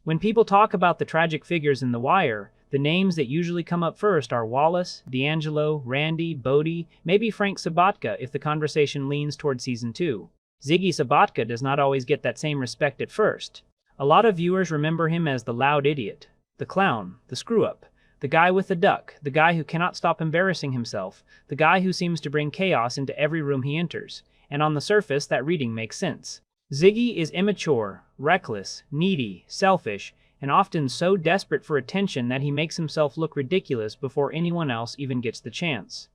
When people talk about the tragic figures in The Wire, the names that usually come up first are Wallace, D'Angelo, Randy, Bodie, maybe Frank Sabatka if the conversation leans toward Season 2. Ziggy Sabatka does not always get that same respect at first. A lot of viewers remember him as the loud idiot, the clown, the screw-up, the guy with the duck, the guy who cannot stop embarrassing himself, the guy who seems to bring chaos into every room he enters. And on the surface, that reading makes sense. Ziggy is immature, reckless, needy, selfish, and often so desperate for attention that he makes himself look ridiculous before anyone else even gets the chance.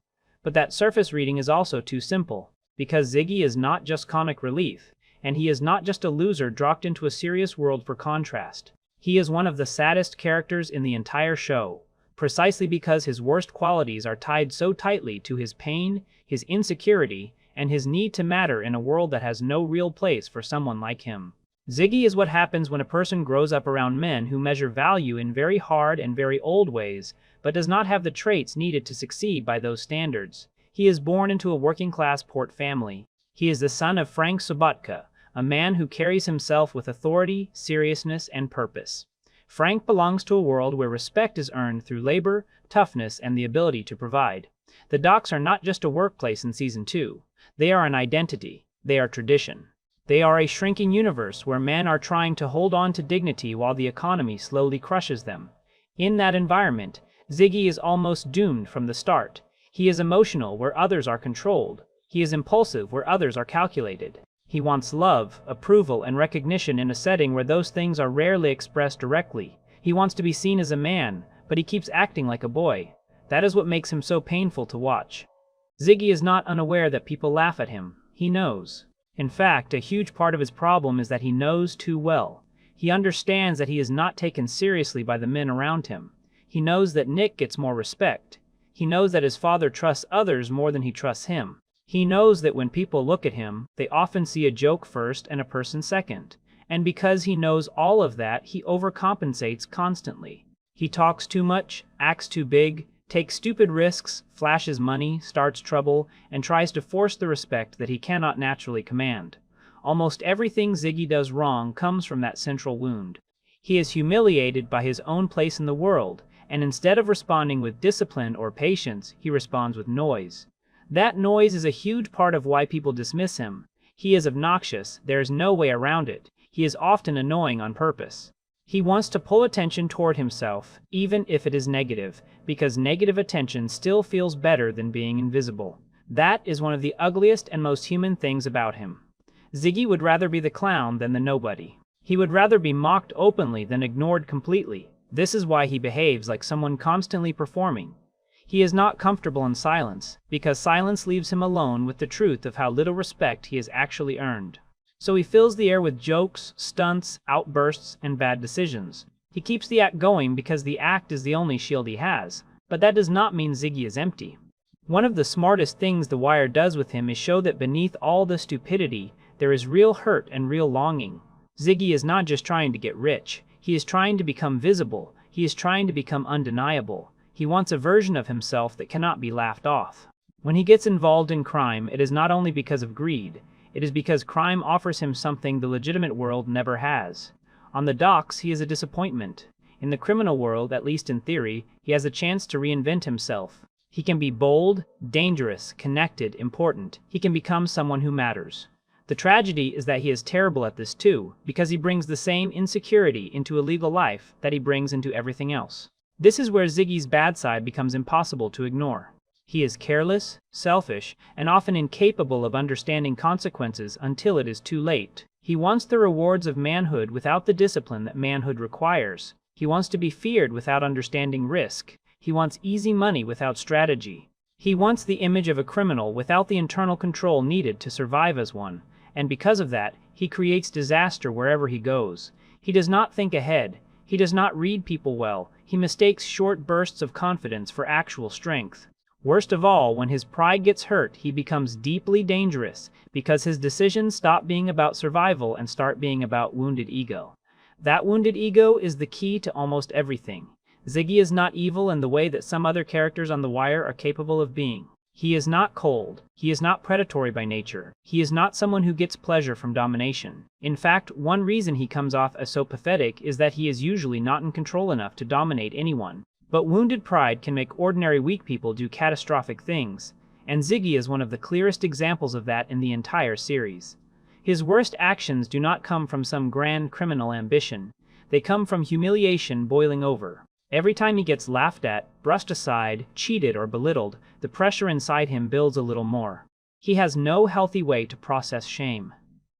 But that surface reading is also too simple, because Ziggy is not just comic relief, and he is not just a loser dropped into a serious world for contrast. He is one of the saddest characters in the entire show, precisely because his worst qualities are tied so tightly to his pain, his insecurity, and his need to matter in a world that has no real place for someone like him. Ziggy is what happens when a person grows up around men who measure value in very hard and very old ways, but does not have the traits needed to succeed by those standards. He is born into a working-class port family. He is the son of Frank Sabatka, a man who carries himself with authority, seriousness, and purpose. Frank belongs to a world where respect is earned through labor, toughness, and the ability to provide. The docks are not just a workplace in Season 2. They are an identity. They are tradition. They are a shrinking universe where men are trying to hold on to dignity while the economy slowly crushes them. In that environment, Ziggy is almost doomed from the start. He is emotional where others are controlled. He is impulsive where others are calculated. He wants love, approval, and recognition in a setting where those things are rarely expressed directly. He wants to be seen as a man, but he keeps acting like a boy. That is what makes him so painful to watch. Ziggy is not unaware that people laugh at him. He knows. In fact, a huge part of his problem is that he knows too well. He understands that he is not taken seriously by the men around him. He knows that Nick gets more respect. He knows that his father trusts others more than he trusts him. He knows that when people look at him, they often see a joke first and a person second. And because he knows all of that, he overcompensates constantly. He talks too much, acts too big, takes stupid risks, flashes money, starts trouble, and tries to force the respect that he cannot naturally command. Almost everything Ziggy does wrong comes from that central wound. He is humiliated by his own place in the world, and instead of responding with discipline or patience, he responds with noise. That noise is a huge part of why people dismiss him. He is obnoxious, there is no way around it. He is often annoying on purpose. He wants to pull attention toward himself, even if it is negative, because negative attention still feels better than being invisible. That is one of the ugliest and most human things about him. Ziggy would rather be the clown than the nobody. He would rather be mocked openly than ignored completely. This is why he behaves like someone constantly performing. He is not comfortable in silence, because silence leaves him alone with the truth of how little respect he has actually earned. So he fills the air with jokes, stunts, outbursts, and bad decisions. He keeps the act going because the act is the only shield he has, but that does not mean Ziggy is empty. One of the smartest things The Wire does with him is show that beneath all the stupidity, there is real hurt and real longing. Ziggy is not just trying to get rich. He is trying to become visible. He is trying to become undeniable. He wants a version of himself that cannot be laughed off. When he gets involved in crime, it is not only because of greed. It is because crime offers him something the legitimate world never has. On the docks, he is a disappointment. In the criminal world, at least in theory, he has a chance to reinvent himself. He can be bold, dangerous, connected, important. He can become someone who matters. The tragedy is that he is terrible at this too, because he brings the same insecurity into a legal life that he brings into everything else. This is where Ziggy's bad side becomes impossible to ignore. He is careless, selfish, and often incapable of understanding consequences until it is too late. He wants the rewards of manhood without the discipline that manhood requires. He wants to be feared without understanding risk. He wants easy money without strategy. He wants the image of a criminal without the internal control needed to survive as one. And because of that, he creates disaster wherever he goes. He does not think ahead. He does not read people well. He mistakes short bursts of confidence for actual strength. Worst of all, when his pride gets hurt, he becomes deeply dangerous because his decisions stop being about survival and start being about wounded ego. That wounded ego is the key to almost everything. Ziggy is not evil in the way that some other characters on The Wire are capable of being. He is not cold. He is not predatory by nature. He is not someone who gets pleasure from domination. In fact, one reason he comes off as so pathetic is that he is usually not in control enough to dominate anyone. But wounded pride can make ordinary weak people do catastrophic things, and Ziggy is one of the clearest examples of that in the entire series. His worst actions do not come from some grand criminal ambition. They come from humiliation boiling over. Every time he gets laughed at, brushed aside, cheated, or belittled, the pressure inside him builds a little more. He has no healthy way to process shame.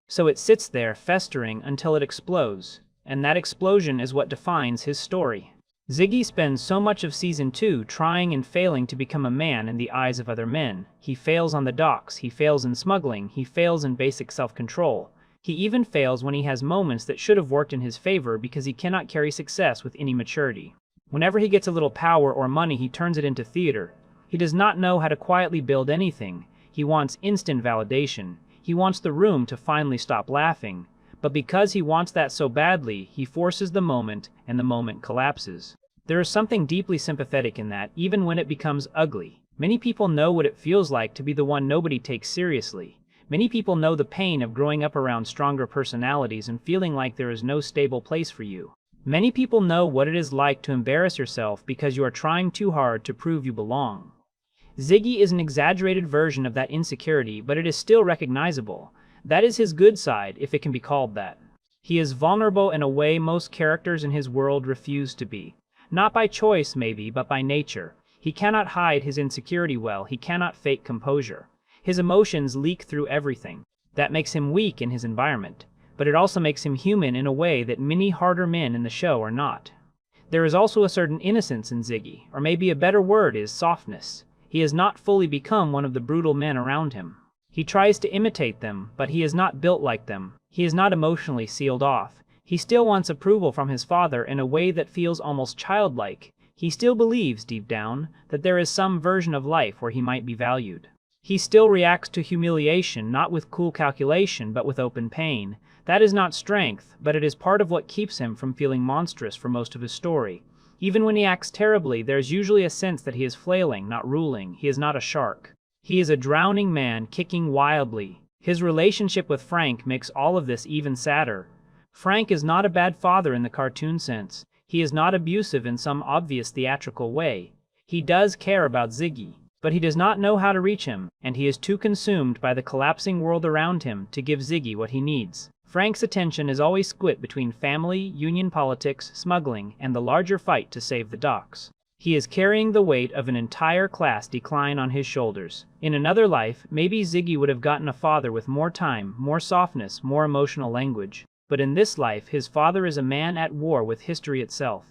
So it sits there festering until it explodes, and that explosion is what defines his story. Ziggy spends so much of Season 2 trying and failing to become a man in the eyes of other men. He fails on the docks, he fails in smuggling, he fails in basic self-control. He even fails when he has moments that should have worked in his favor because he cannot carry success with any maturity. Whenever he gets a little power or money, he turns it into theater. He does not know how to quietly build anything. He wants instant validation. He wants the room to finally stop laughing. But because he wants that so badly, he forces the moment, and the moment collapses. There is something deeply sympathetic in that, even when it becomes ugly. Many people know what it feels like to be the one nobody takes seriously. Many people know the pain of growing up around stronger personalities and feeling like there is no stable place for you. Many people know what it is like to embarrass yourself because you are trying too hard to prove you belong. Ziggy is an exaggerated version of that insecurity, but it is still recognizable. That is his good side, if it can be called that. He is vulnerable in a way most characters in his world refuse to be. Not by choice, maybe, but by nature. He cannot hide his insecurity well, he cannot fake composure. His emotions leak through everything. That makes him weak in his environment. But it also makes him human in a way that many harder men in the show are not. There is also a certain innocence in Ziggy, or maybe a better word is softness. He has not fully become one of the brutal men around him. He tries to imitate them, but he is not built like them. He is not emotionally sealed off. He still wants approval from his father in a way that feels almost childlike. He still believes, deep down, that there is some version of life where he might be valued. He still reacts to humiliation, not with cool calculation, but with open pain. That is not strength, but it is part of what keeps him from feeling monstrous for most of his story. Even when he acts terribly, there is usually a sense that he is flailing, not ruling. He is not a shark. He is a drowning man, kicking wildly. His relationship with Frank makes all of this even sadder. Frank is not a bad father in the cartoon sense. He is not abusive in some obvious theatrical way. He does care about Ziggy, but he does not know how to reach him, and he is too consumed by the collapsing world around him to give Ziggy what he needs. Frank's attention is always split between family, union politics, smuggling, and the larger fight to save the docks. He is carrying the weight of an entire class decline on his shoulders. In another life, maybe Ziggy would have gotten a father with more time, more softness, more emotional language. But in this life, his father is a man at war with history itself.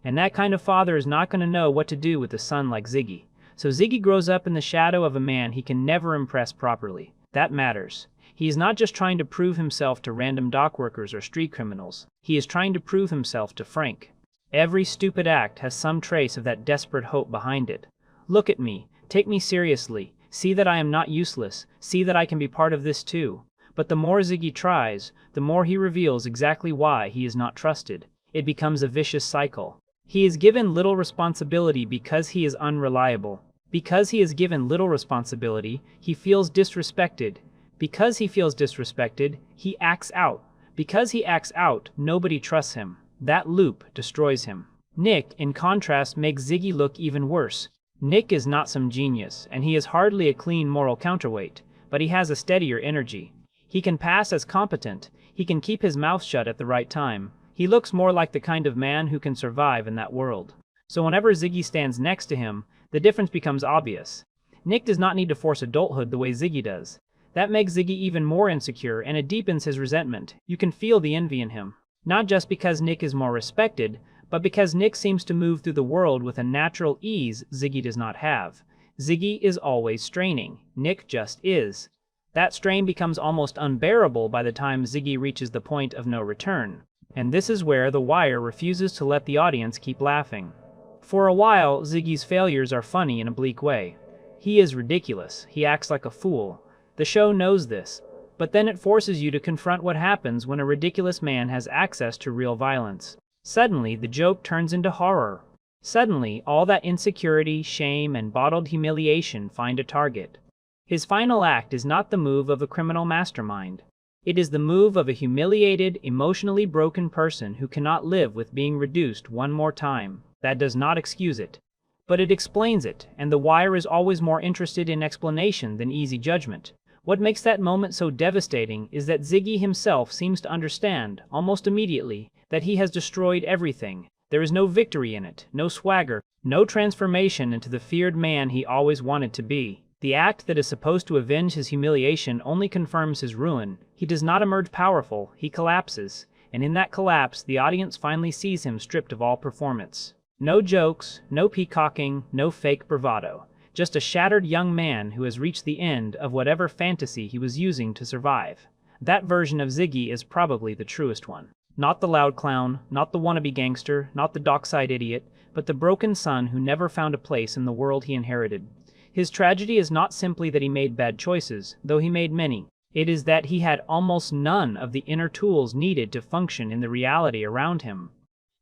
And that kind of father is not going to know what to do with a son like Ziggy. So Ziggy grows up in the shadow of a man he can never impress properly. That matters. He is not just trying to prove himself to random dock workers or street criminals. He is trying to prove himself to Frank. Every stupid act has some trace of that desperate hope behind it. Look at me. Take me seriously. See that I am not useless. See that I can be part of this too. But the more Ziggy tries, the more he reveals exactly why he is not trusted. It becomes a vicious cycle. He is given little responsibility because he is unreliable. Because he is given little responsibility, he feels disrespected. Because he feels disrespected, he acts out. Because he acts out, nobody trusts him. That loop destroys him. Nick, in contrast, makes Ziggy look even worse. Nick is not some genius, and he is hardly a clean moral counterweight, but he has a steadier energy. He can pass as competent. He can keep his mouth shut at the right time. He looks more like the kind of man who can survive in that world. So whenever Ziggy stands next to him, the difference becomes obvious. Nick does not need to force adulthood the way Ziggy does. That makes Ziggy even more insecure, and it deepens his resentment. You can feel the envy in him. Not just because Nick is more respected, but because Nick seems to move through the world with a natural ease Ziggy does not have. Ziggy is always straining. Nick just is. That strain becomes almost unbearable by the time Ziggy reaches the point of no return. And this is where The Wire refuses to let the audience keep laughing. For a while, Ziggy's failures are funny in a bleak way. He is ridiculous. He acts like a fool. The show knows this, but then it forces you to confront what happens when a ridiculous man has access to real violence. Suddenly, the joke turns into horror. Suddenly, all that insecurity, shame, and bottled humiliation find a target. His final act is not the move of a criminal mastermind. It is the move of a humiliated, emotionally broken person who cannot live with being reduced one more time. That does not excuse it, but it explains it, and The Wire is always more interested in explanation than easy judgment. What makes that moment so devastating is that Ziggy himself seems to understand, almost immediately, that he has destroyed everything. There is no victory in it, no swagger, no transformation into the feared man he always wanted to be. The act that is supposed to avenge his humiliation only confirms his ruin. He does not emerge powerful, he collapses, and in that collapse the audience finally sees him stripped of all performance. No jokes, no peacocking, no fake bravado. Just a shattered young man who has reached the end of whatever fantasy he was using to survive. That version of Ziggy is probably the truest one. Not the loud clown, not the wannabe gangster, not the dockside idiot, but the broken son who never found a place in the world he inherited. His tragedy is not simply that he made bad choices, though he made many. It is that he had almost none of the inner tools needed to function in the reality around him.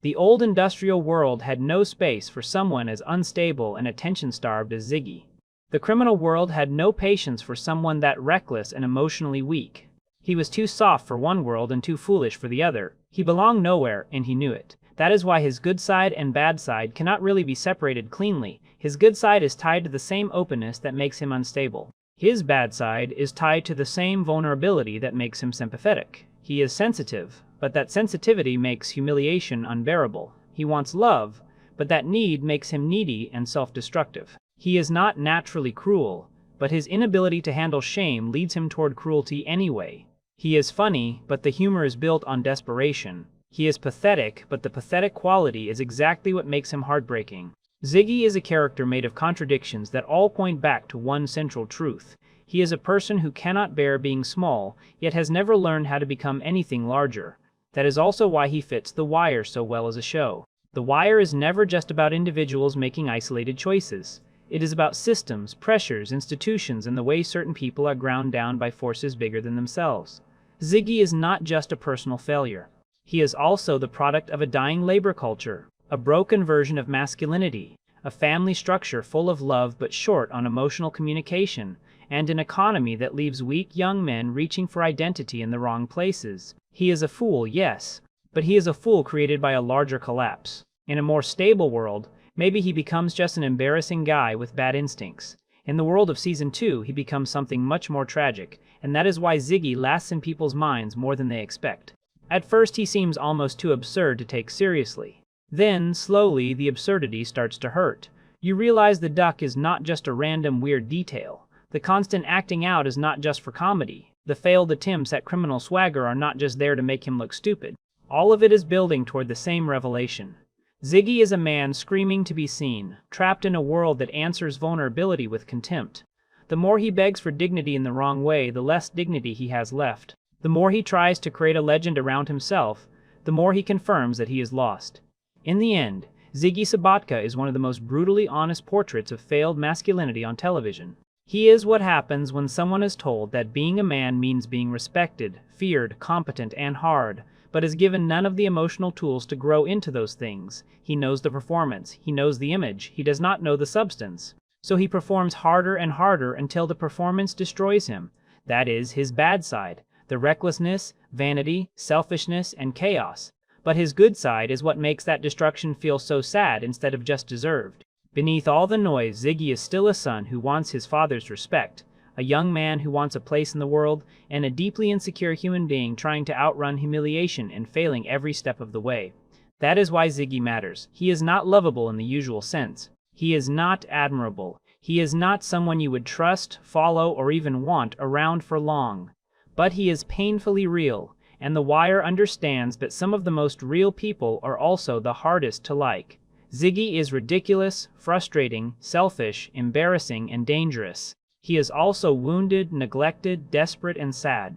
The old industrial world had no space for someone as unstable and attention-starved as Ziggy. The criminal world had no patience for someone that reckless and emotionally weak. He was too soft for one world and too foolish for the other. He belonged nowhere, and he knew it. That is why his good side and bad side cannot really be separated cleanly. His good side is tied to the same openness that makes him unstable. His bad side is tied to the same vulnerability that makes him sympathetic. He is sensitive, but that sensitivity makes humiliation unbearable. He wants love, but that need makes him needy and self-destructive. He is not naturally cruel, but his inability to handle shame leads him toward cruelty anyway. He is funny, but the humor is built on desperation. He is pathetic, but the pathetic quality is exactly what makes him heartbreaking. Ziggy is a character made of contradictions that all point back to one central truth. He is a person who cannot bear being small, yet has never learned how to become anything larger. That is also why he fits The Wire so well as a show. The Wire is never just about individuals making isolated choices. It is about systems, pressures, institutions, and the way certain people are ground down by forces bigger than themselves. Ziggy is not just a personal failure. He is also the product of a dying labor culture, a broken version of masculinity, a family structure full of love but short on emotional communication, and an economy that leaves weak young men reaching for identity in the wrong places. He is a fool, yes, but he is a fool created by a larger collapse. In a more stable world, maybe he becomes just an embarrassing guy with bad instincts. In the world of Season 2, he becomes something much more tragic, and that is why Ziggy lasts in people's minds more than they expect. At first, he seems almost too absurd to take seriously. Then, slowly, the absurdity starts to hurt. You realize the duck is not just a random weird detail. The constant acting out is not just for comedy. The failed attempts at criminal swagger are not just there to make him look stupid. All of it is building toward the same revelation. Ziggy is a man screaming to be seen, trapped in a world that answers vulnerability with contempt. The more he begs for dignity in the wrong way, the less dignity he has left. The more he tries to create a legend around himself, the more he confirms that he is lost. In the end, Ziggy Sobotka is one of the most brutally honest portraits of failed masculinity on television. He is what happens when someone is told that being a man means being respected, feared, competent, and hard, but is given none of the emotional tools to grow into those things. He knows the performance, he knows the image, he does not know the substance. So he performs harder and harder until the performance destroys him. That is his bad side, the recklessness, vanity, selfishness, and chaos. But his good side is what makes that destruction feel so sad instead of just deserved. Beneath all the noise, Ziggy is still a son who wants his father's respect, a young man who wants a place in the world, and a deeply insecure human being trying to outrun humiliation and failing every step of the way. That is why Ziggy matters. He is not lovable in the usual sense. He is not admirable. He is not someone you would trust, follow, or even want around for long. But he is painfully real, and The Wire understands that some of the most real people are also the hardest to like. Ziggy is ridiculous, frustrating, selfish, embarrassing, and dangerous. He is also wounded, neglected, desperate, and sad.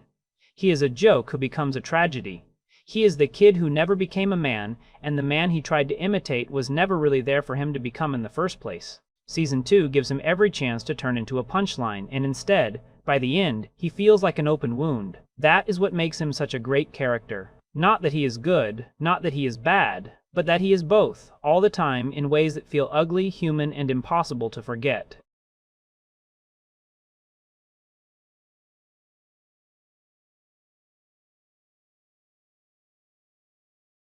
He is a joke who becomes a tragedy. He is the kid who never became a man, and the man he tried to imitate was never really there for him to become in the first place. Season 2 gives him every chance to turn into a punchline, and instead, by the end, he feels like an open wound. That is what makes him such a great character. Not that he is good, not that he is bad, but that he is both, all the time, in ways that feel ugly, human, and impossible to forget.